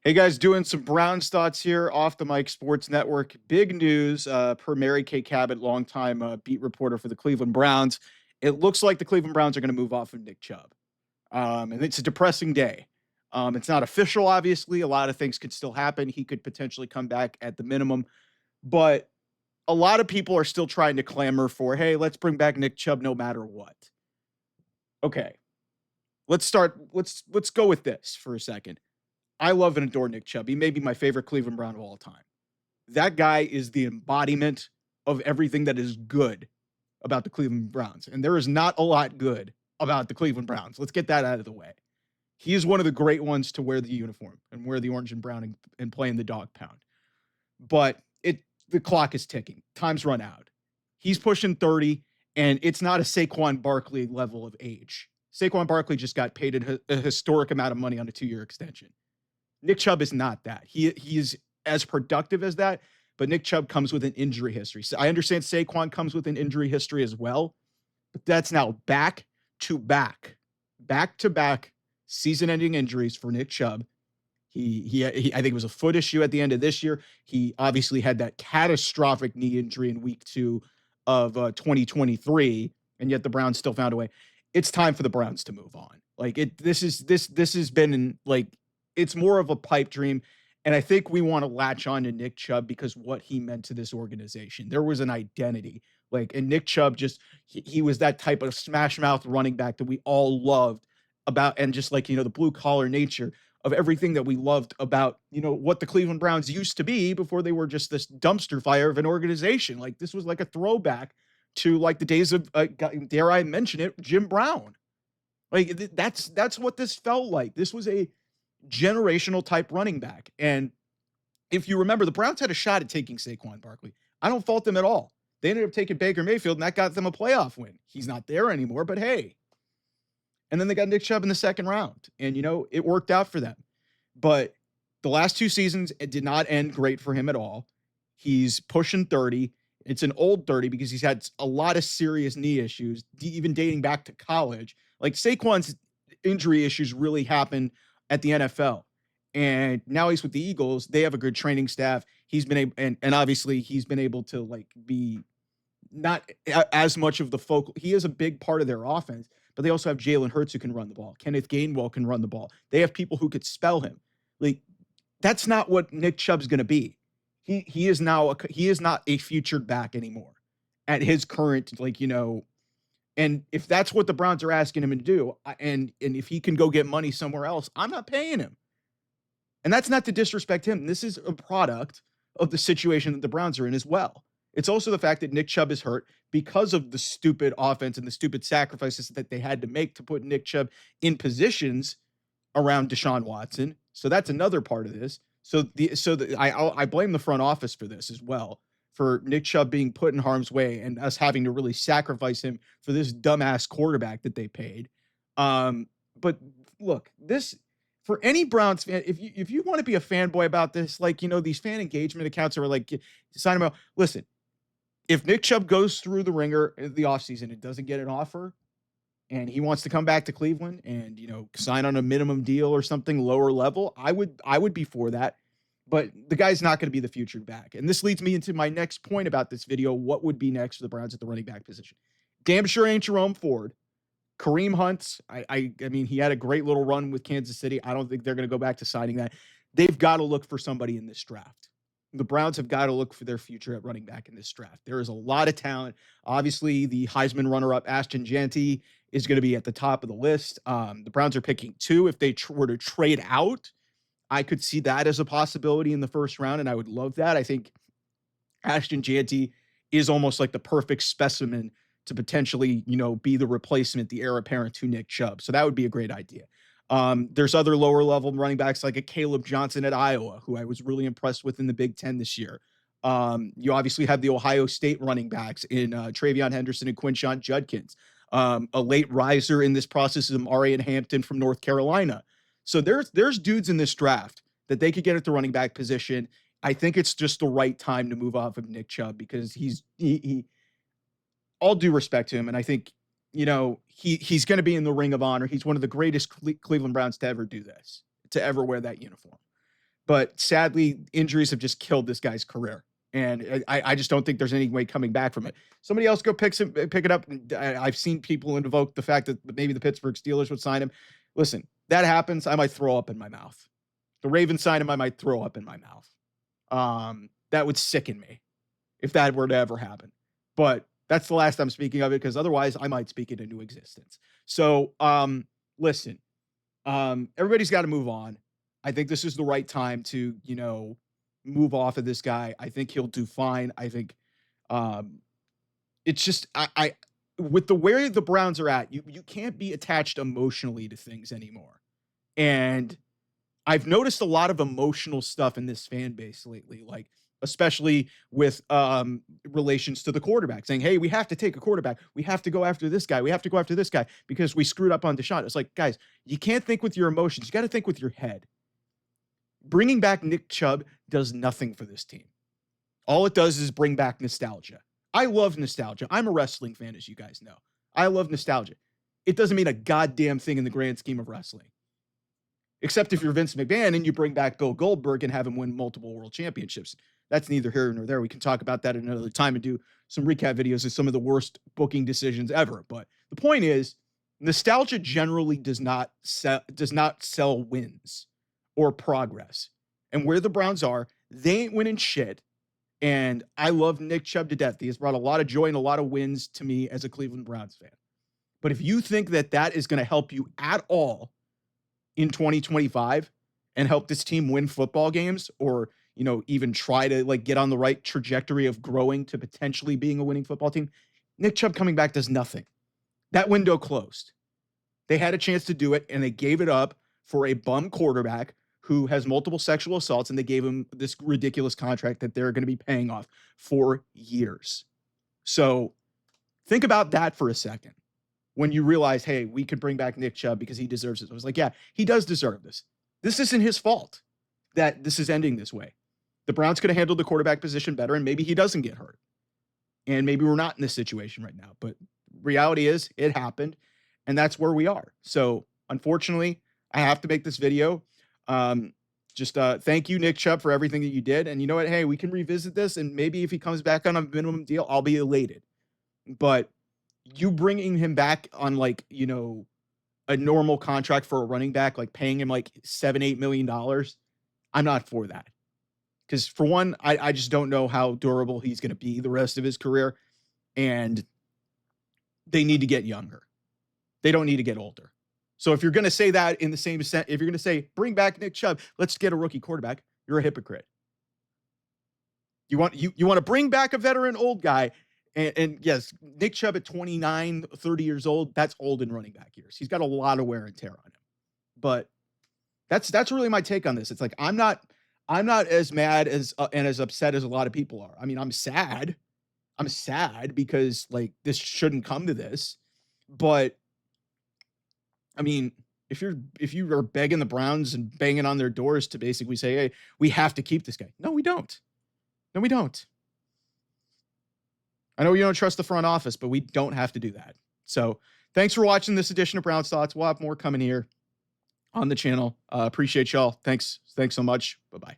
Hey guys, doing some Browns thoughts here off the Mike Sports Network. Big news per Mary Kay Cabot, longtime beat reporter for the Cleveland Browns. It looks like the Cleveland Browns are going to move off of Nick Chubb. And it's a depressing day. It's not official, obviously. A lot of things could still happen. He could potentially come back at the minimum. But a lot of people are still trying to clamor for, hey, let's bring back Nick Chubb no matter what. Okay, let's go with this for a second. I love and adore Nick Chubb. He may be my favorite Cleveland Brown of all time. That guy is the embodiment of everything that is good about the Cleveland Browns. And there is not a lot good about the Cleveland Browns. Let's get that out of the way. He is one of the great ones to wear the uniform and wear the orange and brown and play in the dog pound. But the clock is ticking. Time's run out. He's pushing 30, and it's not a Saquon Barkley level of age. Saquon Barkley just got paid a historic amount of money on a 2-year extension. Nick Chubb is not that. He is as productive as that, but Nick Chubb comes with an injury history. So I understand Saquon comes with an injury history as well, but that's now back to back season-ending injuries for Nick Chubb. He I think it was a foot issue at the end of this year. He obviously had that catastrophic knee injury in week 2 of 2023, and yet the Browns still found a way. It's time for the Browns to move on. Like this has been like, it's more of a pipe dream. And I think we want to latch on to Nick Chubb because what he meant to this organization. There was an identity. And Nick Chubb he was that type of smash mouth running back that we all loved about, and just the blue collar nature of everything that we loved about, what the Cleveland Browns used to be before they were just this dumpster fire of an organization. Like, this was like a throwback to the days of, dare I mention it, Jim Brown. That's what this felt like. This was a generational type running back. And if you remember, the Browns had a shot at taking Saquon Barkley. I don't fault them at all. They ended up taking Baker Mayfield, and that got them a playoff win. He's not there anymore, but hey. And then they got Nick Chubb in the second round, and it worked out for them. But the last 2 seasons, it did not end great for him at all. He's pushing 30. It's an old 30 because he's had a lot of serious knee issues, even dating back to college. Saquon's injury issues really happened at the NFL. And now he's with the Eagles. They have a good training staff. He's been able, and obviously he's been able to be not as much of the focal. He is a big part of their offense, but they also have Jalen Hurts who can run the ball. Kenneth Gainwell can run the ball. They have people who could spell him. That's not what Nick Chubb's going to be. He is not a featured back anymore at his current, and if that's what the Browns are asking him to do, and if he can go get money somewhere else, I'm not paying him. And that's not to disrespect him. This is a product of the situation that the Browns are in as well. It's also the fact that Nick Chubb is hurt because of the stupid offense and the stupid sacrifices that they had to make to put Nick Chubb in positions around Deshaun Watson. So that's another part of this. I blame the front office for this as well, for Nick Chubb being put in harm's way and us having to really sacrifice him for this dumbass quarterback that they paid. But look, this, for any Browns fan, if you want to be a fanboy about this, these fan engagement accounts are sign him out. Listen, if Nick Chubb goes through the ringer in the offseason and doesn't get an offer, and he wants to come back to Cleveland and, sign on a minimum deal or something lower level, I would be for that. But the guy's not going to be the future back. And this leads me into my next point about this video. What would be next for the Browns at the running back position? Damn sure ain't Jerome Ford. Kareem Hunt, I mean, he had a great little run with Kansas City. I don't think they're going to go back to signing that. They've got to look for somebody in this draft. The Browns have got to look for their future at running back in this draft. There is a lot of talent. Obviously, the Heisman runner-up, Ashton Jeanty, is going to be at the top of the list. The Browns are picking 2. If they were to trade out, I could see that as a possibility in the first round, and I would love that. I think Ashton Jeanty is almost like the perfect specimen to potentially, be the replacement, the heir apparent to Nick Chubb. So that would be a great idea. There's other lower level running backs like a Caleb Johnson at Iowa, who I was really impressed with in the Big Ten this year. You obviously have the Ohio State running backs in Travion Henderson and Quinshon Judkins. A late riser in this process is Amarian Hampton from North Carolina. So there's dudes in this draft that they could get at the running back position. I think it's just the right time to move off of Nick Chubb because he all due respect to him, and I think he's going to be in the Ring of Honor. He's one of the greatest Cleveland Browns to ever do this, to ever wear that uniform. But sadly, injuries have just killed this guy's career. And I just don't think there's any way coming back from it. Somebody else go pick it up. I've seen people invoke the fact that maybe the Pittsburgh Steelers would sign him. Listen, that happens, I might throw up in my mouth. The Ravens sign him, I might throw up in my mouth. That would sicken me if that were to ever happen. But that's the last I'm speaking of it, because otherwise I might speak it into existence. So listen, everybody's got to move on. I think this is the right time to, move off of this guy. I think he'll do fine. I think it's just I with the way the Browns are at, you can't be attached emotionally to things anymore. And I've noticed a lot of emotional stuff in this fan base lately, like especially with relations to the quarterback, saying, "Hey, we have to take a quarterback. We have to go after this guy. We have to go after this guy because we screwed up on Deshaun." It's like, guys, you can't think with your emotions. You got to think with your head. Bringing back Nick Chubb does nothing for this team. All it does is bring back nostalgia. I love nostalgia. I'm a wrestling fan, as you guys know. I love nostalgia. It doesn't mean a goddamn thing in the grand scheme of wrestling. Except if you're Vince McMahon and you bring back Bill Goldberg and have him win multiple world championships. That's neither here nor there. We can talk about that another time and do some recap videos of some of the worst booking decisions ever. But the point is, nostalgia generally does not sell wins or progress. And where the Browns are, they ain't winning shit. And I love Nick Chubb to death. He has brought a lot of joy and a lot of wins to me as a Cleveland Browns fan. But if you think that that is going to help you at all in 2025 and help this team win football games, or, even try to get on the right trajectory of growing to potentially being a winning football team, Nick Chubb coming back does nothing. That window closed. They had a chance to do it, and they gave it up for a bum quarterback who has multiple sexual assaults, and they gave him this ridiculous contract that they're going to be paying off for years. So think about that for a second. When you realize, hey, we could bring back Nick Chubb because he deserves it. I was like, yeah, he does deserve this. This isn't his fault that this is ending this way. The Browns could have handled the quarterback position better, and maybe he doesn't get hurt. And maybe we're not in this situation right now. But reality is, it happened, and that's where we are. So, unfortunately, I have to make this video. Thank you, Nick Chubb, for everything that you did. And you know what? Hey, we can revisit this, and maybe if he comes back on a minimum deal, I'll be elated. But you bringing him back on a normal contract for a running back, like paying him like $7-8 million, I'm not for that. Because for one, I just don't know how durable he's going to be the rest of his career. And they need to get younger. They don't need to get older. So if you're going to say that in the same sense, if you're going to say, bring back Nick Chubb, let's get a rookie quarterback, you're a hypocrite. You want to bring back a veteran old guy. And yes, Nick Chubb at 29, 30 years old, that's old in running back years. He's got a lot of wear and tear on him. But that's really my take on this. It's like, I'm not as mad as and as upset as a lot of people are. I mean, I'm sad. I'm sad because this shouldn't come to this. But I mean, if you are begging the Browns and banging on their doors to basically say, hey, we have to keep this guy. No, we don't. No, we don't. I know you don't trust the front office, but we don't have to do that. So thanks for watching this edition of Browns Thoughts. We'll have more coming here on the channel. Appreciate y'all. Thanks so much. Bye-bye.